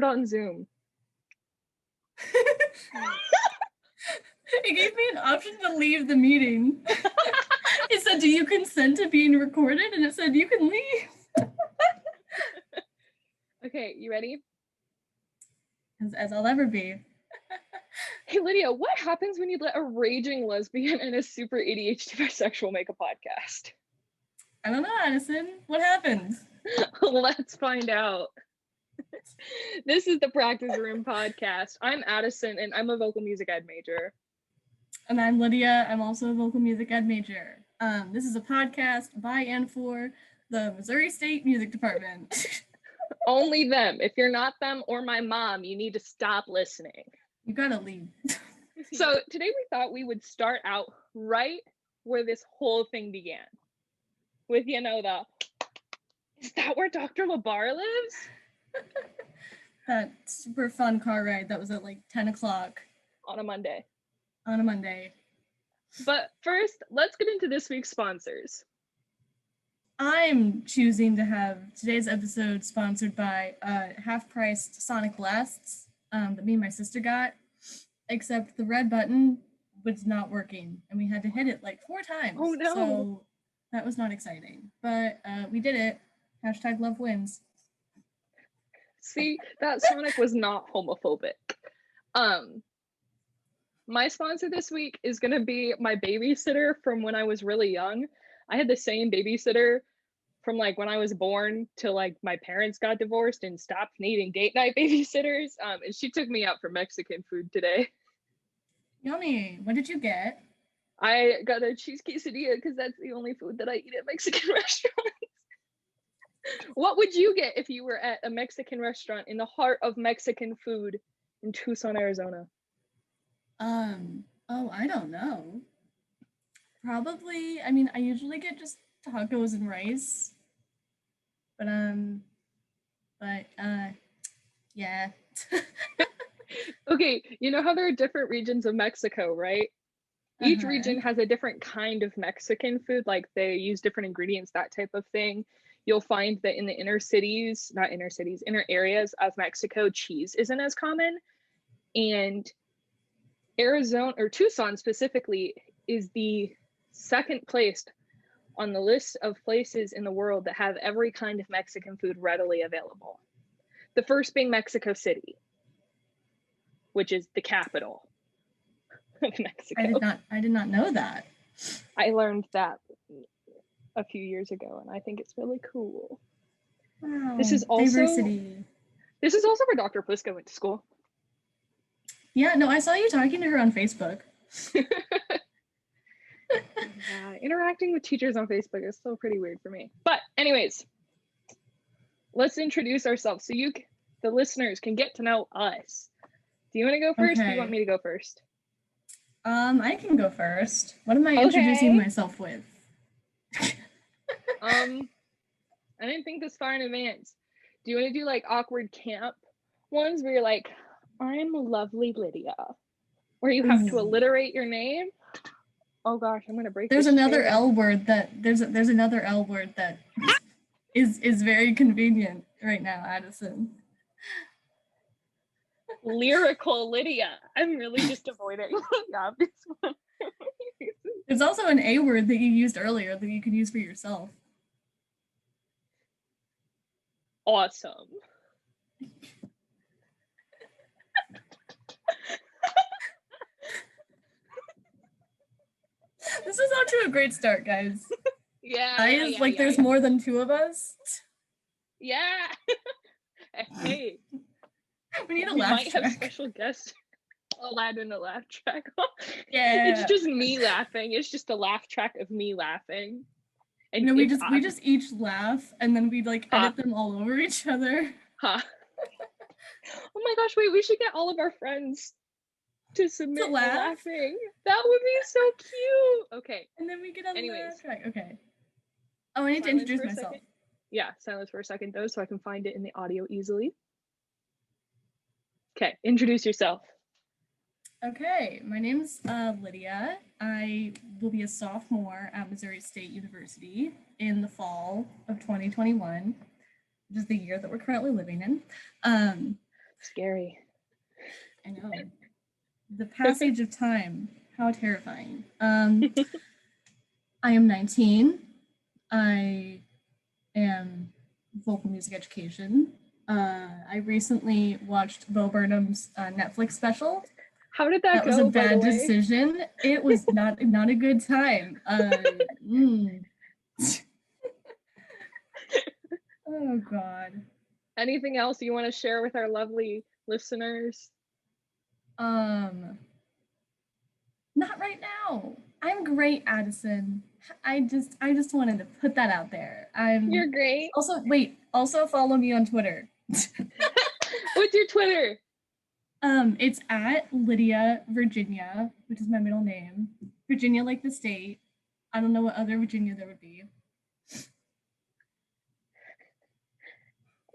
on Zoom. It gave me an option to leave the meeting. It said, do you consent to being recorded? And it said, you can leave. Okay, you ready? As I'll ever be. Hey, Lydia, what happens when you let a raging lesbian and a super ADHD bisexual make a podcast? I don't know, Addison. What happens? Let's find out. This is the Practice Room podcast. I'm Addison, and I'm a vocal music ed major. And I'm Lydia. I'm also a vocal music ed major. This is a podcast by and for the Missouri State Music Department. Only them. If you're not them or my mom, you need to stop listening. You gotta leave. So today we thought we would start out right where this whole thing began. With, is that where Dr. Labar lives? That super fun car ride that was at like 10 o'clock. On a Monday. But first, let's get into this week's sponsors. I'm choosing to have today's episode sponsored by half-priced Sonic Blasts that me and my sister got, except the red button was not working, and we had to hit it like 4 times. Oh no! So that was not exciting, but we did it. Hashtag love wins. See, that Sonic was not homophobic. My sponsor this week is going to be my babysitter from when I was really young. I had the same babysitter from like when I was born till like my parents got divorced and stopped needing date night babysitters. And she took me out for Mexican food today. Yummy. What did you get? I got a cheese quesadilla because that's the only food that I eat at Mexican restaurants. What would you get if you were at a Mexican restaurant in the heart of Mexican food in Tucson, Arizona? Oh, I don't know. Probably, I mean, I usually get just tacos and rice. But yeah. Okay, you know how there are different regions of Mexico, right? Each region has a different kind of Mexican food, like they use different ingredients, that type of thing. You'll find that in the inner areas of Mexico, cheese isn't as common. And Arizona, or Tucson specifically, is the second placed on the list of places in the world that have every kind of Mexican food readily available. The first being Mexico City, which is the capital of Mexico. I did not know that. I learned that a few years ago, and I think it's really cool. Wow, this is also diversity. This is also where Dr. Pliska went to school. Yeah, no, I saw you talking to her on Facebook. Yeah, interacting with teachers on Facebook is still pretty weird for me. But anyways, let's introduce ourselves so the listeners, can get to know us. Do you want to go first? Okay. Or do you want me to go first? I can go first. What am I introducing myself with? I didn't think this far in advance. Do you want to do like awkward camp ones where you're like, I'm lovely Lydia, where you have to alliterate your name? Oh gosh, I'm gonna break. There's another L word that there's another L word that is very convenient right now, Addison. Lyrical Lydia. I'm really just avoiding the obvious one. There's also an A word that you used earlier that you could use for yourself. Awesome. This is off to a great start, guys. Yeah. There's more than 2 of us. Yeah. Hey. We need a laugh track. We might have special guests. I'll add in a laugh track. Yeah. It's just me laughing. It's just a laugh track of me laughing. And we just each laugh, and then we like edit them all over each other. Oh my gosh, wait, we should get all of our friends to submit laughing. That would be so cute. Okay. And then we get on the laugh track. Okay. Oh, I need to introduce myself. Yeah, silence for a second though, so I can find it in the audio easily. Okay, introduce yourself. Okay, my name's Lydia. I will be a sophomore at Missouri State University in the fall of 2021, which is the year that we're currently living in. Scary. I know. The passage of time. How terrifying. I am 19. I am vocal music education. I recently watched Bo Burnham's Netflix special. How did that go? That was a bad decision. It was not a good time. Oh God. Anything else you want to share with our lovely listeners? Not right now. I'm great, Addison. I just wanted to put that out there. You're great. Also follow me on Twitter. What's your Twitter? It's at Lydia Virginia, which is my middle name. Virginia like the state. I don't know what other Virginia there would be.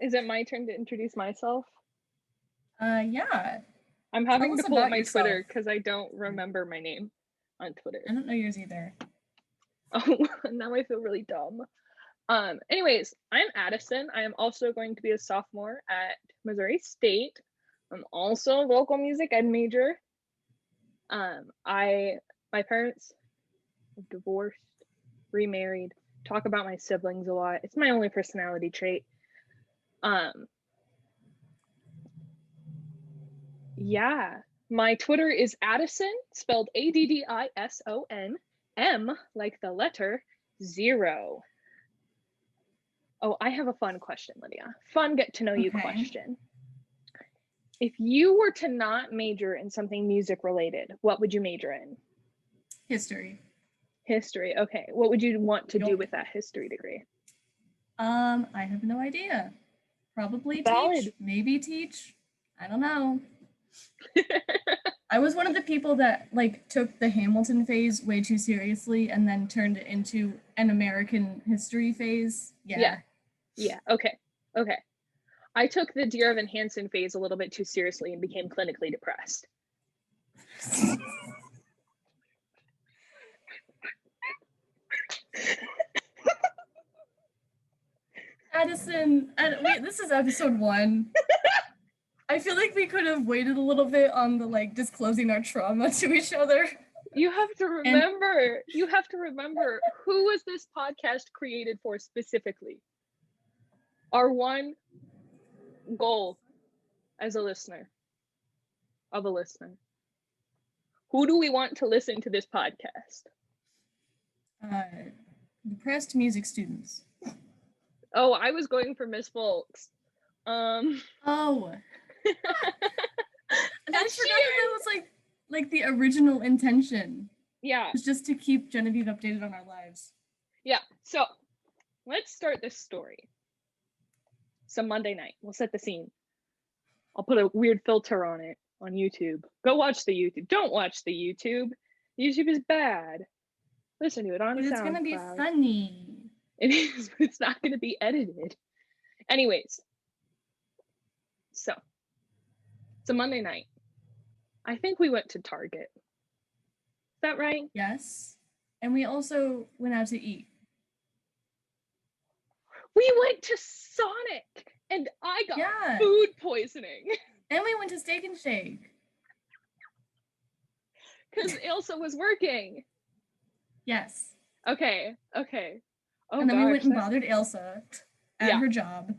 Is it my turn to introduce myself? Yeah. I'm having to pull up my Twitter because I don't remember my name on Twitter. I don't know yours either. Oh, now I feel really dumb. Anyways, I'm Addison. I am also going to be a sophomore at Missouri State. I'm also a vocal music ed major. My parents are divorced, remarried, talk about my siblings a lot. It's my only personality trait. Yeah, my Twitter is Addison, spelled Addison, M like the letter 0. Oh, I have a fun question, Lydia. Fun get to know you question. If you were to not major in something music related, what would you major in? History. History, okay. What would you want to do with that history degree? I have no idea. Probably teach, maybe teach. I don't know. I was one of the people that took the Hamilton phase way too seriously and then turned it into an American history phase. Yeah. Okay. I took the Dear Evan Hansen phase a little bit too seriously and became clinically depressed. Addison, wait, this is episode 1. I feel like we could have waited a little bit on the disclosing our trauma to each other. You have to remember, who was this podcast created for specifically? Our one goal as a listener. Who do we want to listen to this podcast? Depressed music students. Oh, I was going for Miss Folks. Oh. I forgot that was like the original intention. Yeah. It's just to keep Genevieve updated on our lives. Yeah. So let's start this story. So Monday night, we'll set the scene. I'll put a weird filter on it on YouTube. Go watch the YouTube. Don't watch the YouTube. YouTube is bad. Listen to it on Soundcloud. It's gonna be funny. It is, but it's not gonna be edited. Anyways, so it's a Monday night. I think we went to Target. Is that right? Yes. And we also went out to eat. We went to Sonic and I got food poisoning. And we went to Steak and Shake. Because Elsa was working. Yes. Okay. Oh, and then we went and bothered Elsa at her job.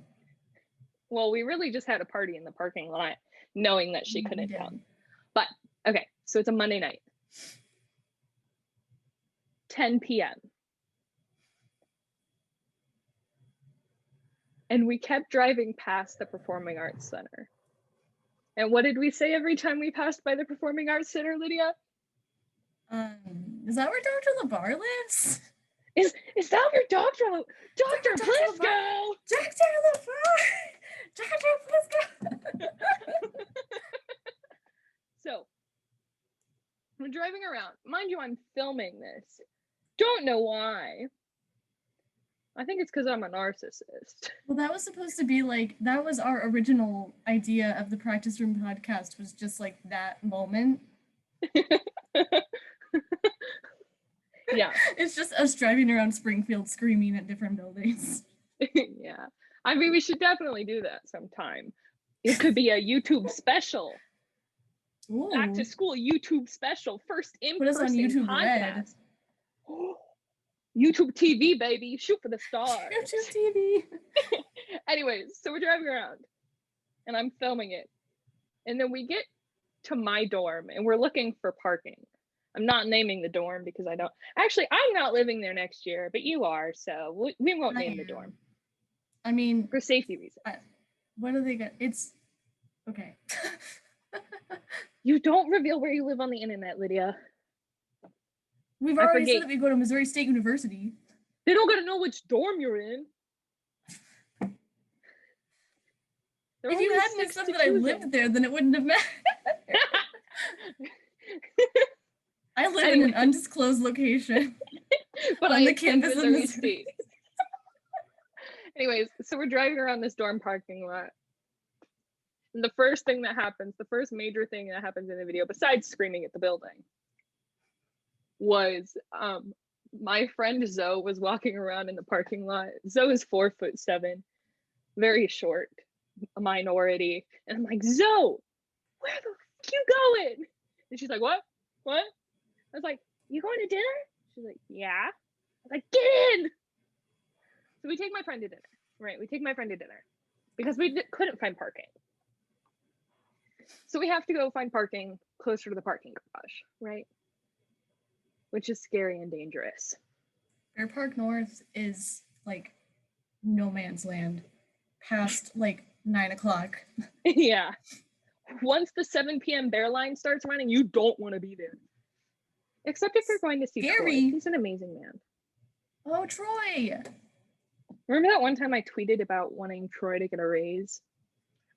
Well, we really just had a party in the parking lot, knowing that she couldn't come. But, okay, so it's a Monday night. 10 p.m. And we kept driving past the Performing Arts Center. And what did we say every time we passed by the Performing Arts Center, Lydia? Is that where Dr. LeBar lives? Is that where Dr. Please go! Dr. LeBar! Dr. Please go! So, we're driving around. Mind you, I'm filming this. Don't know why. I think it's because I'm a narcissist. Well, that was supposed to be that was our original idea of the Practice Room podcast, was just that moment. Yeah. It's just us driving around Springfield screaming at different buildings. Yeah. I mean, we should definitely do that sometime. It could be a YouTube special. Ooh. Back to school YouTube special. First Put us on in-person YouTube podcast. Red. YouTube TV, baby. Shoot for the stars. YouTube TV. Anyways, so we're driving around and I'm filming it. And then we get to my dorm and we're looking for parking. I'm not naming the dorm because I don't. Actually, I'm not living there next year, but you are, so we won't name the dorm. I mean, for safety reasons. What do they got? It's okay. You don't reveal where you live on the internet, Lydia. We've already said that we go to Missouri State University. They don't gotta know which dorm you're in. If you hadn't accepted that I lived there, then it wouldn't have mattered. I live in an undisclosed location. But on the campus of Missouri State. Anyways, so we're driving around this dorm parking lot. And the first major thing that happens in the video, besides screaming at the building, was my friend Zoe was walking around in the parking lot. Zoe is 4'7", very short, a minority. And I'm like, Zoe, where the f you going? And she's like, what? I was like, you going to dinner? She's like, yeah. I was like, get in. So we take my friend to dinner, right? Because we couldn't find parking. So we have to go find parking closer to the parking garage, right? Which is scary and dangerous. Bear Park North is like no man's land past like 9 o'clock. Yeah. Once the 7 p.m. bear line starts running, you don't want to be there. Except if you're going to see Troy. He's an amazing man. Oh, Troy! Remember that one time I tweeted about wanting Troy to get a raise?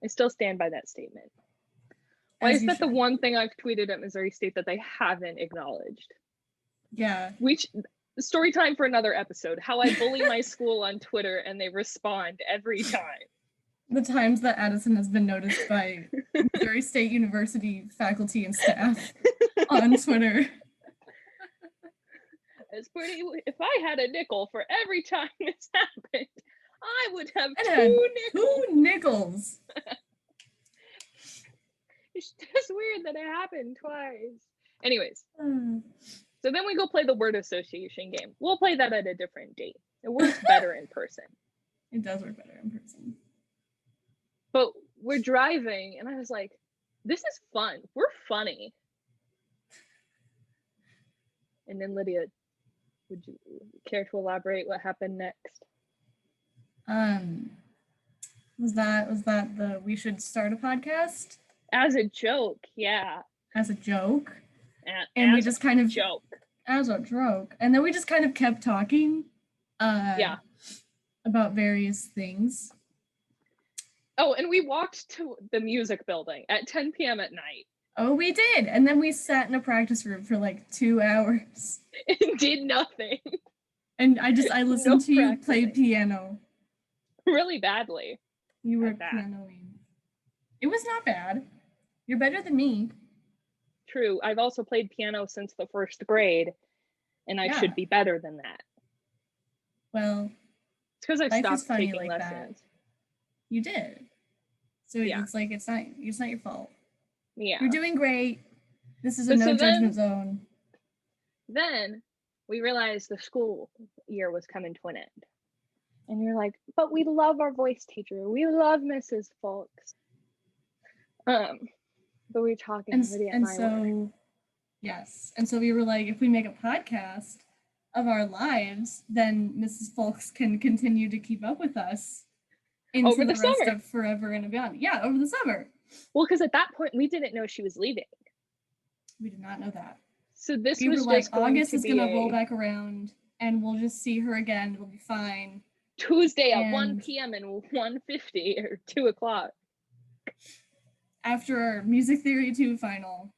I still stand by that statement. Why is that the one thing I've tweeted at Missouri State that they haven't acknowledged? Yeah. Story time for another episode. How I bully my school on Twitter and they respond every time. The times that Addison has been noticed by Missouri State University faculty and staff on Twitter. It's pretty. If I had a nickel for every time this happened, I would have two nickels. It's just weird that it happened twice. Anyways, so then we go play the word association game. We'll play that at a different date. It works better in person. It does work better in person. But we're driving, and I was like, this is fun. We're funny. And then Lydia, would you care to elaborate what happened next? Was that the we should start a podcast? As a joke, yeah. As a joke? And we just kind of joke. As a joke. And then we just kind of kept talking about various things. Oh, and we walked to the music building at 10 p.m. at night. Oh, we did. And then we sat in a practice room for like 2 hours. And did nothing. And I listened to you play piano. Really badly. You were pianoing. It was not bad. You're better than me. True. I've also played piano since the 1st grade, and I should be better than that. Well, it's because I've stopped taking like lessons. That. You did. So it's like it's not your fault. Yeah. You're doing great. This is a no judgment zone. Then we realized the school year was coming to an end. And you're like, but we love our voice teacher. We love Mrs. Folks. But we were talking, Lydia and I. Yes. And so we were like, if we make a podcast of our lives, then Mrs. Folks can continue to keep up with us into over the rest summer. Of forever and beyond. Yeah, over the summer. Well, because at that point we didn't know she was leaving. We did not know that. So this we was were just like, August is gonna roll back around and we'll just see her again. It'll be fine. Tuesday at 1 p.m. and 1:50 or 2 o'clock. After our Music Theory 2 final.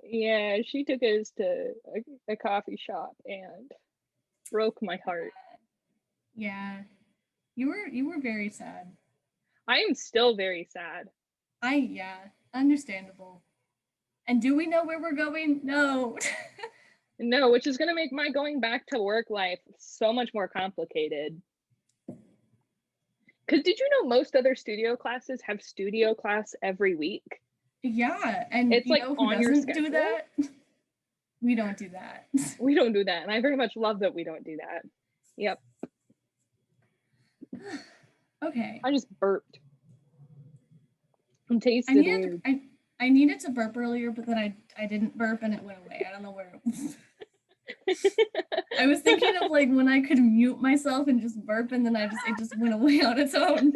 Yeah, she took us to a coffee shop and broke my heart. Yeah. You were very sad. I am still very sad. Understandable. And do we know where we're going? No. No, which is going to make my going back to work life so much more complicated. Because did you know most other studio classes have studio class every week? Yeah, and It's you like know who on your doesn't do schedule. that? We don't do that. We don't do that, and I very much love that we don't do that. Yep. Okay. I just burped. And tasted weird. I needed to burp earlier, but then I didn't burp and it went away. I don't know where it was. I was thinking of like when I could mute myself and just burp, and then it just went away on its own.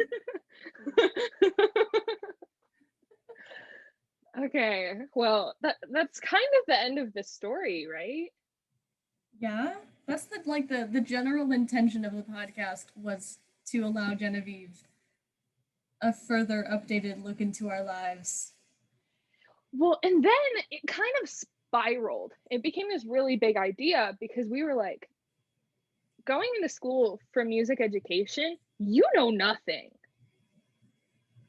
Okay, well, that's kind of the end of the story, right? Yeah, that's the general intention of the podcast was to allow Genevieve a further updated look into our lives. Well, and then it kind of spiraled. It became this really big idea because we were like, going into school for music education, you know nothing.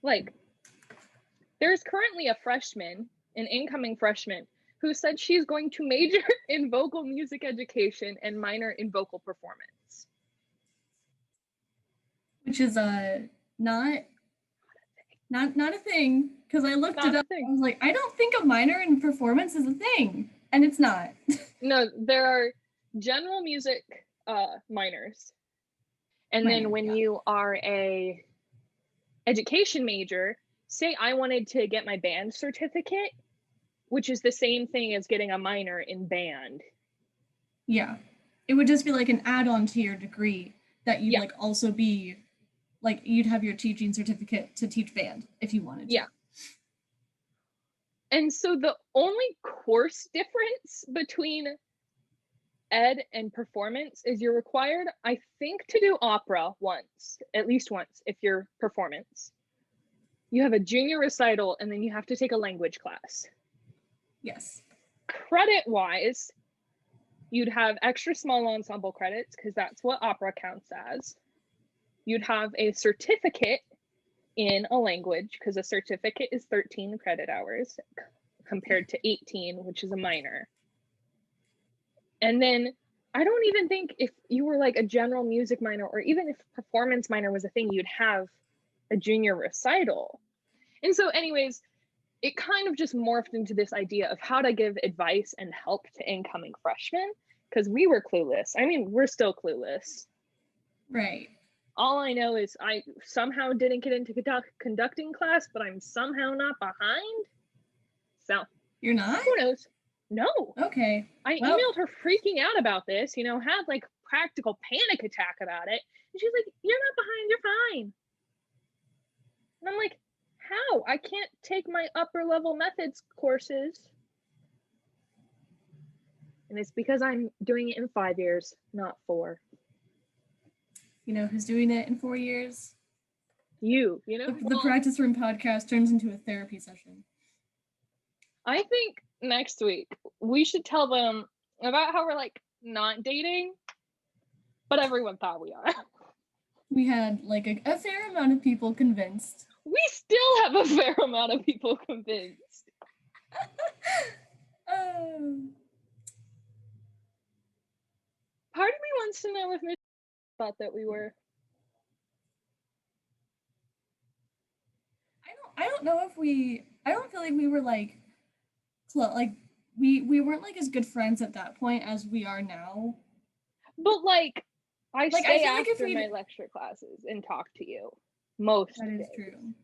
Like, there's currently a freshman, an incoming freshman, who said she's going to major in vocal music education and minor in vocal performance. Which is not a thing, because I looked it up. I was like, I don't think a minor in performance is a thing, and it's not. No, there are general music minors, and then when you are a education major, say I wanted to get my band certificate, which is the same thing as getting a minor in band. Yeah, it would just be like an add-on to your degree that you'd like also be like, you'd have your teaching certificate to teach band if you wanted to. Yeah. And so the only course difference between ed and performance is you're required, I think, to do opera once, at least once, if you're performance. You have a junior recital, and then you have to take a language class. Yes. Credit-wise, you'd have extra small ensemble credits, because that's what opera counts as. You'd have a certificate in a language, because a certificate is 13 credit hours compared to 18, which is a minor. And then I don't even think if you were like a general music minor, or even if performance minor was a thing, you'd have a junior recital. And so anyways, it kind of just morphed into this idea of how to give advice and help to incoming freshmen, because we were clueless. I mean, we're still clueless. Right. All I know is I somehow didn't get into conducting class, but I'm somehow not behind. So you're not? Who knows? No. Okay. I emailed her freaking out about this, you know, had like practical panic attack about it. And she's like, you're not behind, you're fine. And I'm like, how? I can't take my upper level methods courses. And it's because I'm doing it in 5 years, not 4. You know who's doing it in 4 years? You know? The Practice Room podcast turns into a therapy session. I think next week we should tell them about how we're like not dating, but everyone thought we are. We had like a fair amount of people convinced. We still have a fair amount of people convinced. Part of me wants to know if Miss thought that we were. I don't know if I don't feel like we were like we weren't like as good friends at that point as we are now. But like I stay after my lecture classes and talk to you most days. That is true.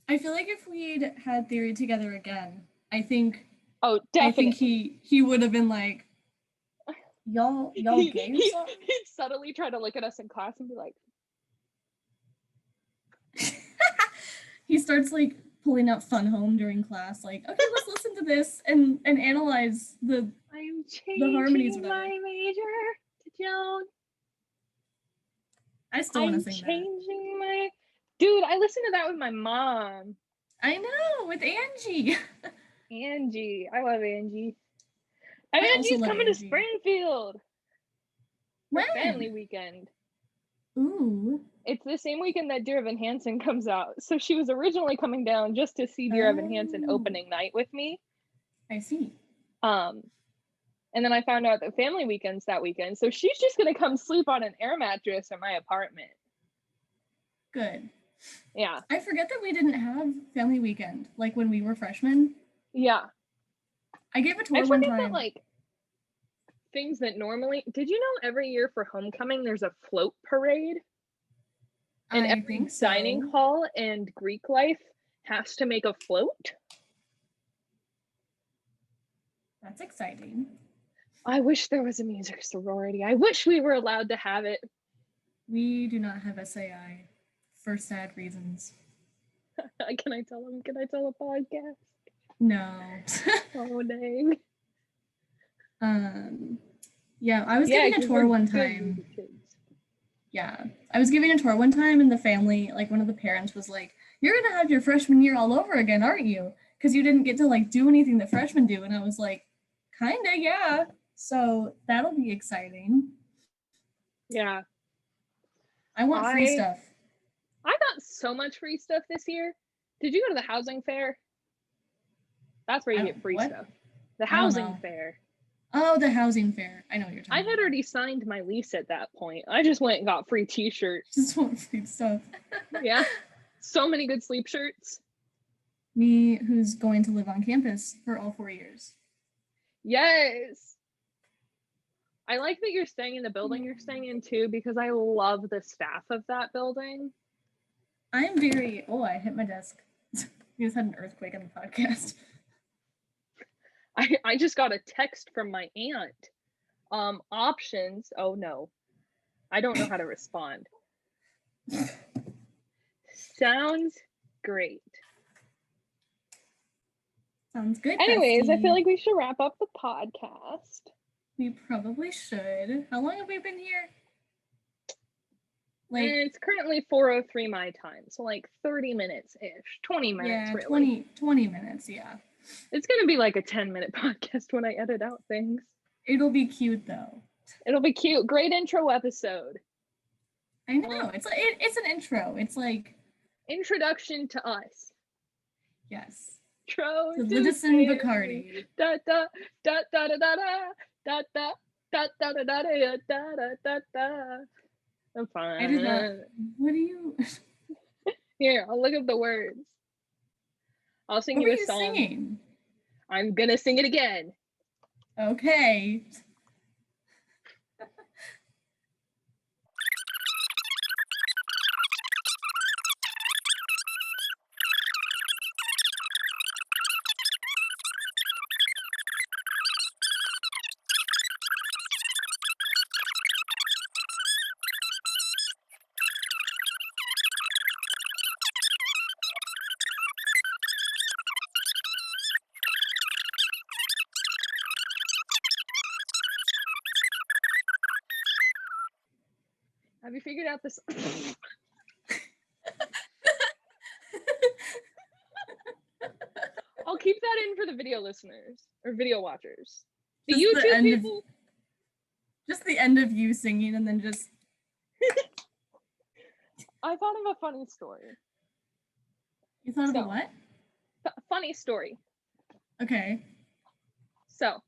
I feel like if we'd had theory together again, I think definitely. I think he would have been like, y'all gay. He'd subtly try to look at us in class and be like, he starts like pulling out Fun Home during class, like, okay, let's listen to this and analyze the harmonies. My major to Joan. I still want to sing changing my. Dude, I listened to that with my mom. I know, with Angie. Angie, I love Angie. Angie's coming to Springfield. When? Family weekend. Ooh. It's the same weekend that Dear Evan Hansen comes out. So she was originally coming down just to see Dear Evan Hansen opening night with me. I see. And then I found out that family weekend's that weekend. So she's just going to come sleep on an air mattress in my apartment. Good. Yeah. I forget that we didn't have family weekend, like when we were freshmen. Yeah. I gave a tour I one forget that, time. like, things that normally, did you know every year for homecoming there's a float parade? And I every think so. dining hall and Greek life has to make a float? That's exciting. I wish there was a music sorority. I wish we were allowed to have it. We do not have SAI for sad reasons. Can I tell them? Can I tell a podcast? No. Oh, dang. Yeah, I was giving a tour one time. Yeah, I was giving a tour one time, and the family, like one of the parents was like, "You're gonna have your freshman year all over again, aren't you? Because you didn't get to like do anything that freshmen do." And I was like, "Kinda, yeah." So that'll be exciting. Yeah. I want free stuff. I got so much free stuff this year. Did you go to the housing fair? That's where you get free stuff. The housing fair. Oh, the housing fair. I know what you're talking about. I had already signed my lease at that point. I just went and got free t-shirts. Just want free stuff. Yeah. So many good sleep shirts. Me, who's going to live on campus for all 4 years. Yes. I like that you're staying in the building you're staying in too, because I love the staff of that building. I'm very, I hit my desk. We just had an earthquake on the podcast. I just got a text from my aunt. Options. Oh no. I don't know how to respond. Sounds great. Sounds good. Anyways, bestie. I feel like we should wrap up the podcast. We probably should. How long have we been here? Like, it's currently 4:03 my time, so like 30 minutes-ish. 20 minutes, yeah, really. 20 minutes, yeah. It's gonna be like a 10-minute podcast when I edit out things. It'll be cute though. It'll be cute. Great intro episode. I know. It's like it's an intro. It's like introduction to us. Yes. Intro to Addison Bacardi. Da da da da da da da da da da da da da da da da. I'm fine. I did not. What do you? Here, I'll look up the words. I'll sing you a song. What are you singing? I'm gonna sing it again. Okay. Have you figured out this? I'll keep that in for the video listeners or video watchers. The YouTube people. Just the end of you singing and then just. I thought of a funny story. You thought of a what? Funny story. Okay. So,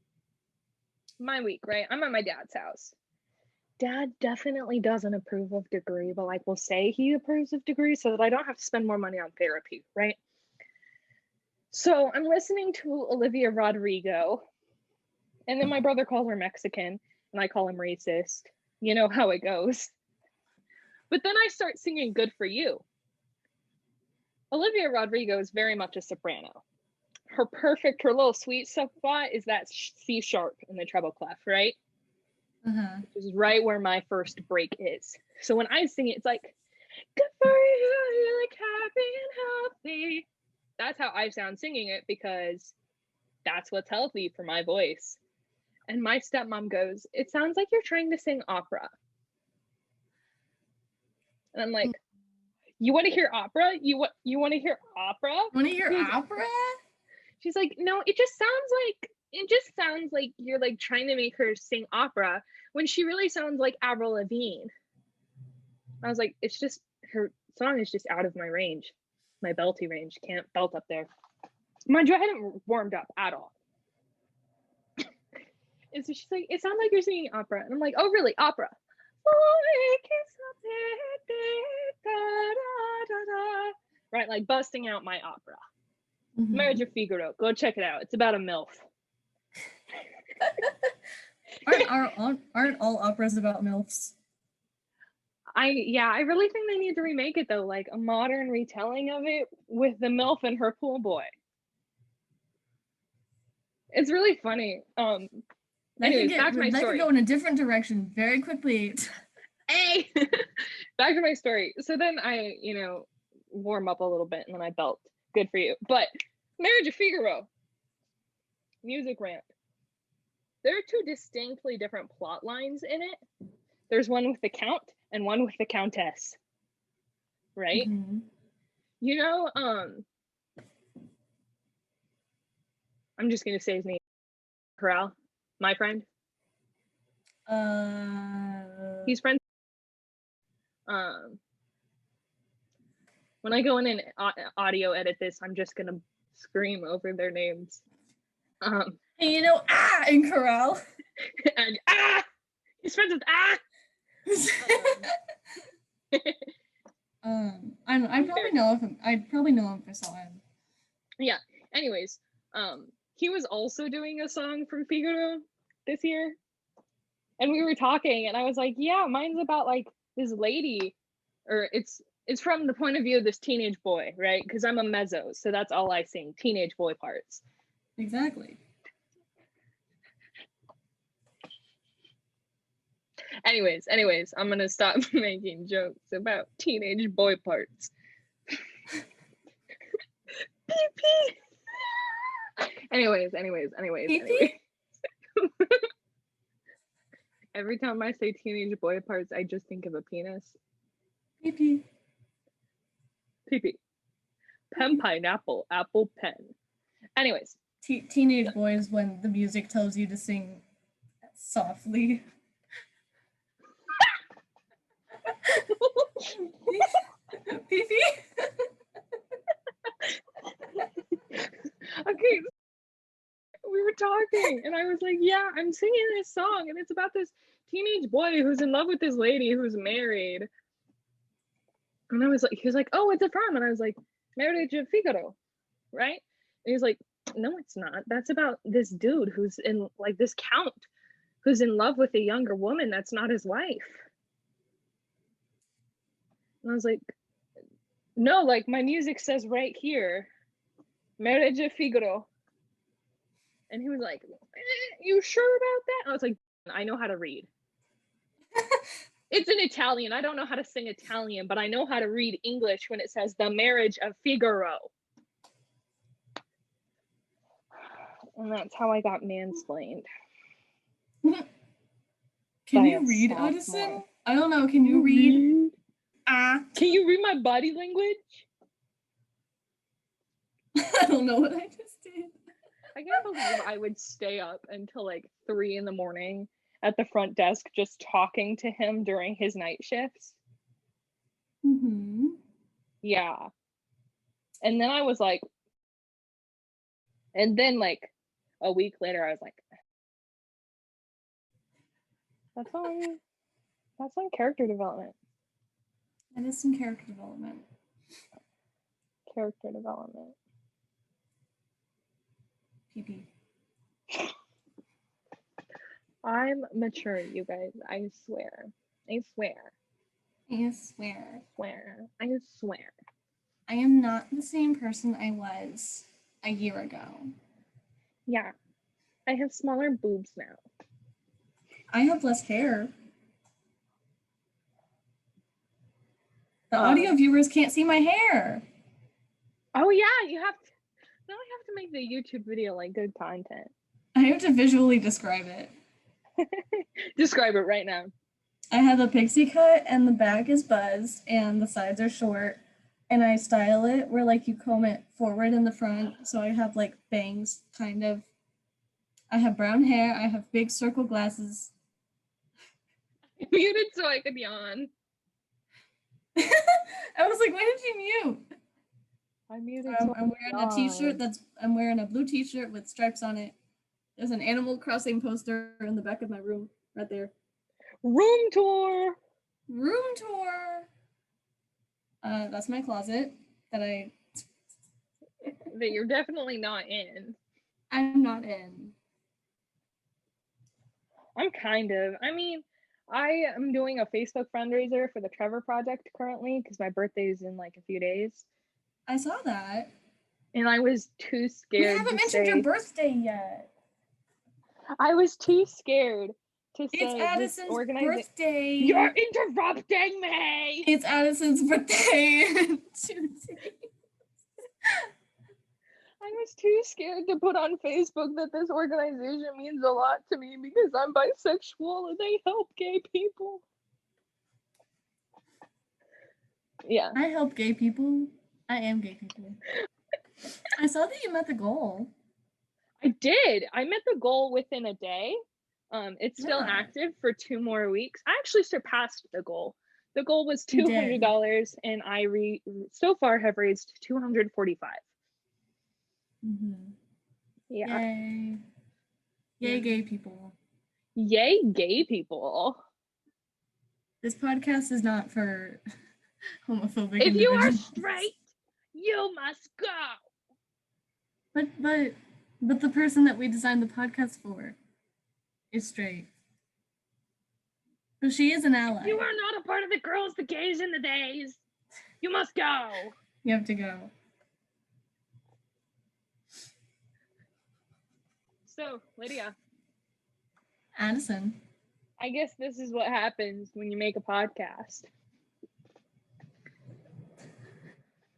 my week, right? I'm at my dad's house. Dad definitely doesn't approve of degree, but like we'll say he approves of degree so that I don't have to spend more money on therapy, right? So I'm listening to Olivia Rodrigo, and then my brother calls her Mexican, and I call him racist. You know how it goes. But then I start singing Good For You. Olivia Rodrigo is very much a soprano. Her little sweet spot is that C sharp in the treble clef, right? Uh-huh. Which is right where my first break is. So when I sing it, it's like, good for you, you look happy and healthy. That's how I sound singing it, because that's what's healthy for my voice. And my stepmom goes, it sounds like you're trying to sing opera. And I'm like, you want to hear opera? You want to hear opera? Want to hear opera? She's like, no, it just sounds like you're like trying to make her sing opera when she really sounds like Avril Lavigne. I was like, it's just, her song is just out of my range, my belty range. Can't belt up there. Mind you, I hadn't warmed up at all. And so she's like, it sounds like you're singing opera. And I'm like, oh really, opera? Right, like busting out my opera. Mhm. Marriage of Figaro. Go check it out. It's about a MILF. Aren't all operas about MILFs? I really think they need to remake it though, like a modern retelling of it with the MILF and her pool boy. It's really funny. Anyways, back to my story. That could go in a different direction very quickly. Hey, back to my story. So then I, warm up a little bit and then I belt. Good for you. But Marriage of Figaro, music rant. There are two distinctly different plot lines in it. There's one with the Count and one with the Countess. Right? Mm-hmm. I'm just gonna say his name. Corral, my friend. He's friends. When I go in and audio edit this, I'm just gonna scream over their names. And in Corral. And he's friends with I'd probably know him if I saw him. Yeah. Anyways, he was also doing a song from Figaro this year, and we were talking, and I was like, "Yeah, mine's about like this lady, or it's from the point of view of this teenage boy, right? Because I'm a mezzo, so that's all I sing, teenage boy parts." Exactly. Anyways, I'm gonna stop making jokes about teenage boy parts. Pee. Anyways. Every time I say teenage boy parts, I just think of a penis. Pee. Pen, pineapple, apple, pen. Anyways. Teenage boys when the music tells you to sing softly. Pee. Okay. We were talking and I was like, yeah, I'm singing this song and it's about this teenage boy who's in love with this lady who's married. And I was like, he was like, oh, what's it from? And I was like, Marriage of Figaro, right? And he's like, no, it's not. That's about this dude who's in, like, this count who's in love with a younger woman that's not his wife. And I was like, no, like, my music says right here, Marriage of Figaro. And he was like, you sure about that? I was like, I know how to read. It's in Italian. I don't know how to sing Italian, but I know how to read English when it says the Marriage of Figaro. And that's how I got mansplained. Can you read, Addison? I don't know. Can you read? Can you read my body language? I don't know what I just did. I can't believe I would stay up until like 3 a.m. at the front desk just talking to him during his night shifts. Mm-hmm. Yeah. And then I was like, and then like a week later, I was like, that's on character development. That is some character development. Character development. PP. I'm mature, you guys. I swear. I am not the same person I was a year ago. Yeah. I have smaller boobs now. I have less hair. The audio viewers can't see my hair. Oh yeah, you have to. Now I have to make the YouTube video like good content. I have to visually describe it. Describe it right now. I have a pixie cut and the back is buzzed and the sides are short. And I style it where like you comb it forward in the front. So I have like bangs, kind of. I have brown hair. I have big circle glasses. Muted so I could yawn. I was like, why did you mute? I muted. I'm wearing a t-shirt I'm wearing a blue t-shirt with stripes on it. There's an Animal Crossing poster in the back of my room, right there. Room tour. Room tour. That's my closet that you're definitely not in. I'm not in. I'm kind of. I mean, I am doing a Facebook fundraiser for the Trevor Project currently because my birthday is in like a few days. I saw that. And I was too scared. We haven't mentioned your birthday yet. I was too scared to say it's Addison's birthday. You're interrupting me. It's Addison's birthday Tuesday. I was too scared to put on Facebook that this organization means a lot to me because I'm bisexual and they help gay people. Yeah. I help gay people. I am gay people. I saw that you met the goal. I did. I met the goal within a day. It's still active for 2 more weeks. I actually surpassed the goal. The goal was $200 and I so far have raised $245. Mm-hmm. Yeah. Yay. Yay, gay people. Yay, gay people. This podcast is not for homophobic If individuals. you are straight, you must go. But the person that we designed the podcast for is straight. So she is an ally. You are not a part of the girls, the gays, and the days. You must go. You have to go. So, Lydia. Addison. I guess this is what happens when you make a podcast.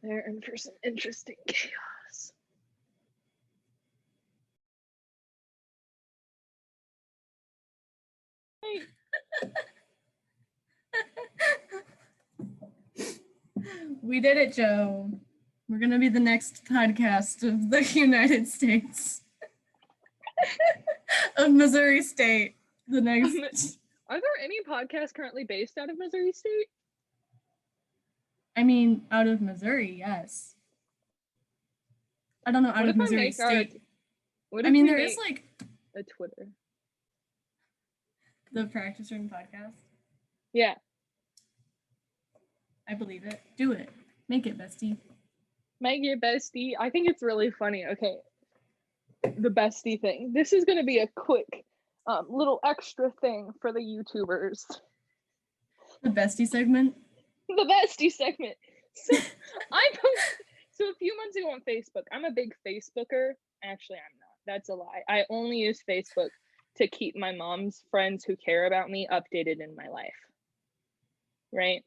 They're in for some interesting chaos. We did it, Joe. We're going to be the next podcast of the United States. Of Missouri State. The next. Are there any podcasts currently based out of Missouri State? I mean, out of Missouri, yes. I don't know, out of Missouri State. I mean, there is like a Twitter. The Practice Room podcast? Yeah. I believe it. Do it. Make it, bestie. Make it, bestie. I think it's really funny. Okay. The bestie thing. This is going to be a quick little extra thing for the YouTubers. The bestie segment? The bestie segment. So so a few months ago on Facebook, I'm a big Facebooker. Actually, I'm not. That's a lie. I only use Facebook to keep my mom's friends who care about me updated in my life. Right?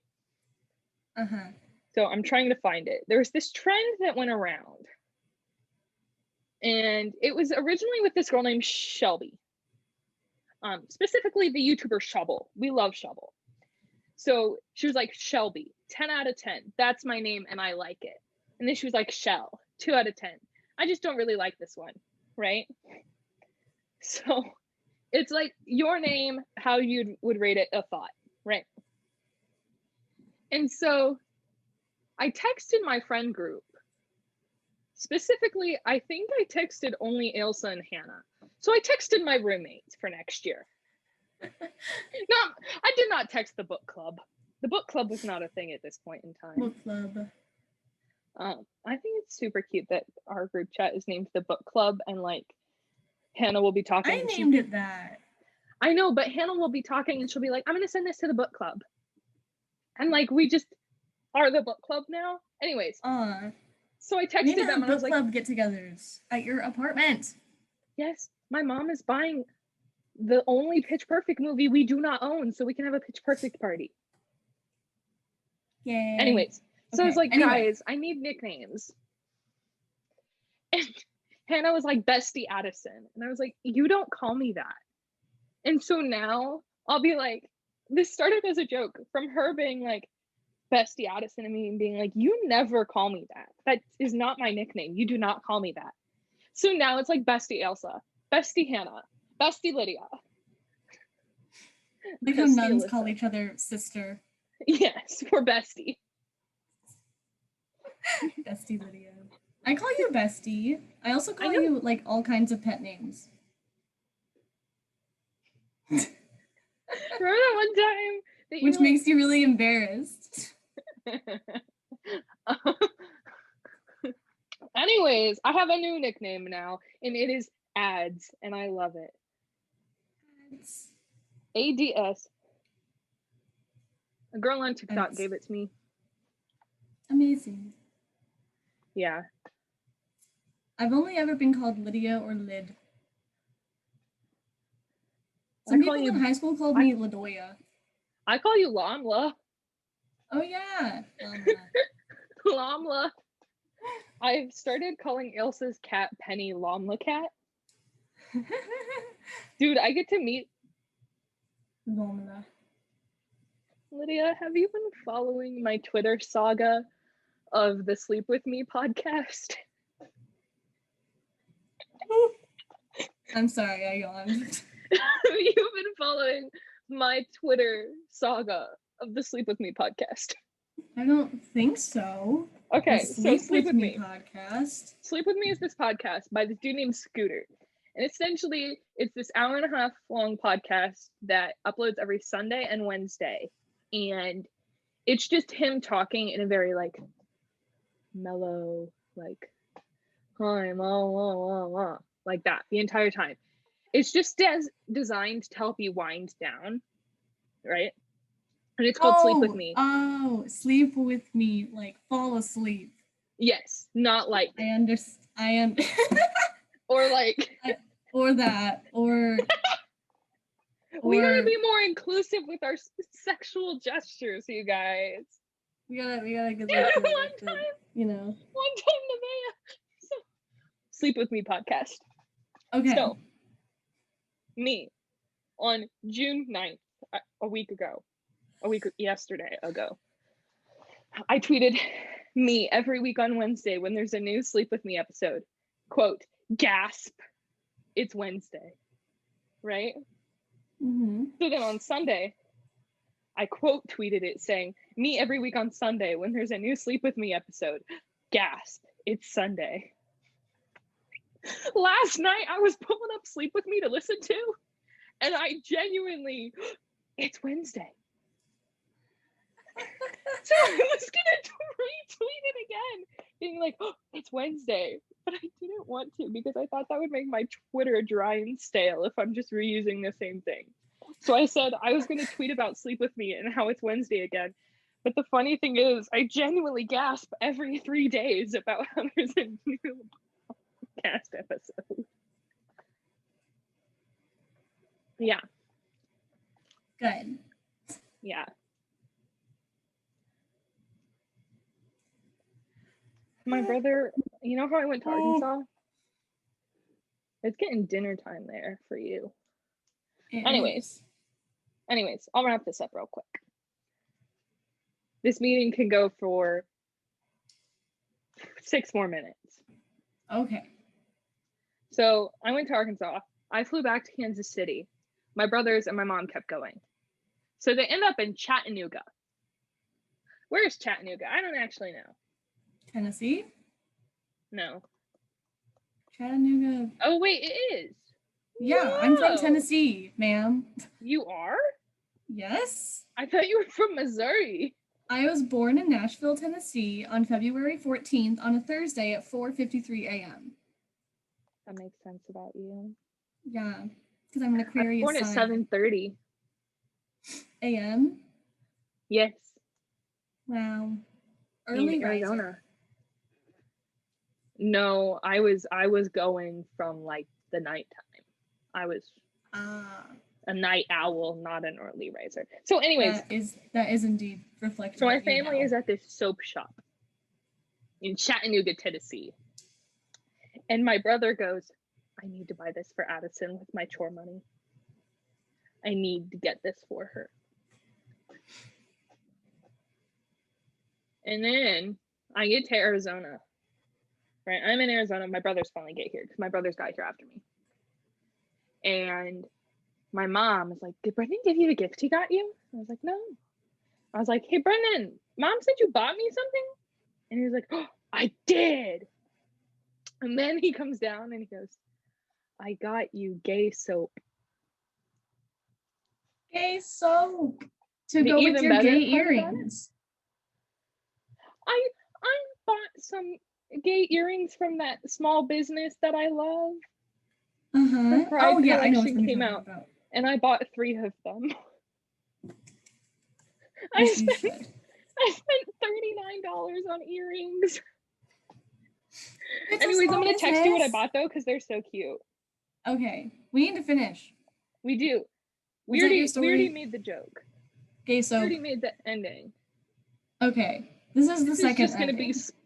Uh-huh. So I'm trying to find it. There was this trend that went around. And it was originally with this girl named Shelby. Specifically the YouTuber Shovel. We love Shovel. So she was like, Shelby, 10 out of 10. That's my name and I like it. And then she was like, Shell, 2 out of 10. I just don't really like this one, right? So it's like your name, how you would rate it, a thought, right? And so I texted my friend group. Specifically, I think I texted only Ailsa and Hannah. So I texted my roommates for next year. No, I did not text the book club. The book club was not a thing at this point in time. Book club. I think it's super cute that our group chat is named the book club and like Hannah will be talking. I named it that. I know, but Hannah will be talking and she'll be like, I'm going to send this to the book club. And like, we just are the book club now. Anyways. So I texted them and I was like, book club get-togethers at your apartment. Yes, my mom is buying the only Pitch Perfect movie we do not own, so we can have a Pitch Perfect party. Yay. Anyways, so I was like, guys, I need nicknames. And Hannah was like, Bestie Addison. And I was like, you don't call me that. And so now I'll be like, this started as a joke from her being like, Bestie Addison and me being like, you never call me that. That is not my nickname. You do not call me that. So now it's like Bestie Ailsa, Bestie Hannah, Bestie Lydia. Like how nuns call each other sister. Yes, we're bestie. Bestie Lydia. I call you Bestie. I also call you like all kinds of pet names. Remember that one time that Which makes you really embarrassed. Anyways, I have a new nickname now, and it is Ads, and I love it. It's ADS. A girl on TikTok Ads. gave it to me. Amazing. Yeah. I've only ever been called Lydia or Lyd. Some people in high school called me Ladoya. I call you Lamla. Oh yeah, Lamla. Lamla. I've started calling Ilsa's cat Penny Lamla Cat. Dude, I get to meet Lamla. Lydia. Have you been following my Twitter saga of the Sleep With Me podcast? I'm sorry, I yawned. Have you been following my Twitter saga of the Sleep With Me podcast? I don't think so. Okay, so Sleep With Me podcast. Sleep With Me is this podcast by this dude named Scooter. And essentially, it's this 1.5-hour long podcast that uploads every Sunday and Wednesday. And it's just him talking in a very, like, mellow, like, hi, like that the entire time. It's just designed to help you wind down, right? And it's called Sleep With Me. Oh, Sleep With Me, like fall asleep. Yes, not like. I understand. Or like. Or that, or. We gotta be more inclusive with our sexual gestures, you guys. We gotta get one time, you know. One time, Nevaeh. So, Sleep With Me podcast. Okay. So, me, on June 9th, yesterday ago, I tweeted me every week on Wednesday when there's a new Sleep With Me episode. Quote, gasp, it's Wednesday. Right? Mm-hmm. So then on Sunday, I quote tweeted it saying, me every week on Sunday when there's a new Sleep With Me episode. Gasp, it's Sunday. Last night I was pulling up Sleep With Me to listen to, and I genuinely, it's Wednesday. So I was gonna retweet it again, being like, oh, it's Wednesday. But I didn't want to because I thought that would make my Twitter dry and stale if I'm just reusing the same thing. So I said I was going to tweet about Sleep With Me and how it's Wednesday again. But the funny thing is, I genuinely gasp every 3 days about how there's a new podcast episode. Yeah. Good. Yeah. My brother, you know how I went to Arkansas? It's getting dinner time there for you. Anyways, I'll wrap this up real quick. This meeting can go for 6 more minutes. Okay. So I went to Arkansas. I flew back to Kansas City. My brothers and my mom kept going. So they end up in Chattanooga. Where's Chattanooga? I don't actually know. Tennessee? No. Chattanooga. Oh, wait, it is. Yeah, whoa. I'm from Tennessee, ma'am. You are? Yes. I thought you were from Missouri. I was born in Nashville, Tennessee on February 14th on a Thursday at 4:53 a.m. That makes sense about you. Yeah, because I'm an Aquarius I was born at 7:30 a.m. Yes. Wow. Early in Arizona. Riser. No, I was going from like the nighttime. I was a night owl, not an early riser. So anyways, that is indeed reflected. So my family is at this soap shop in Chattanooga, Tennessee. And my brother goes, I need to buy this for Addison with my chore money. I need to get this for her. And then I get to Arizona. Right? I'm in Arizona. My brothers finally get here because my brothers got here after me. And my mom is like, did Brendan give you the gift he got you? I was like, no. I was like, hey, Brendan, mom said you bought me something? And he was like, oh, I did. And then he comes down and he goes, I got you gay soap. Gay soap to The go with even your better gay part about it? earrings. I bought some gay earrings from that small business that I love. The Pride Oh yeah, I know what collection you're came talking out, about. and I bought 3 of them. As you should. I spent $39 on earrings. It's Anyways, a I'm small gonna text you what I business. bought though, because they're so cute. Okay, we need to finish. We do. Was that your We already story? made the joke. Gay We soap. already made the ending. Okay, this is the This is second just gonna be ending.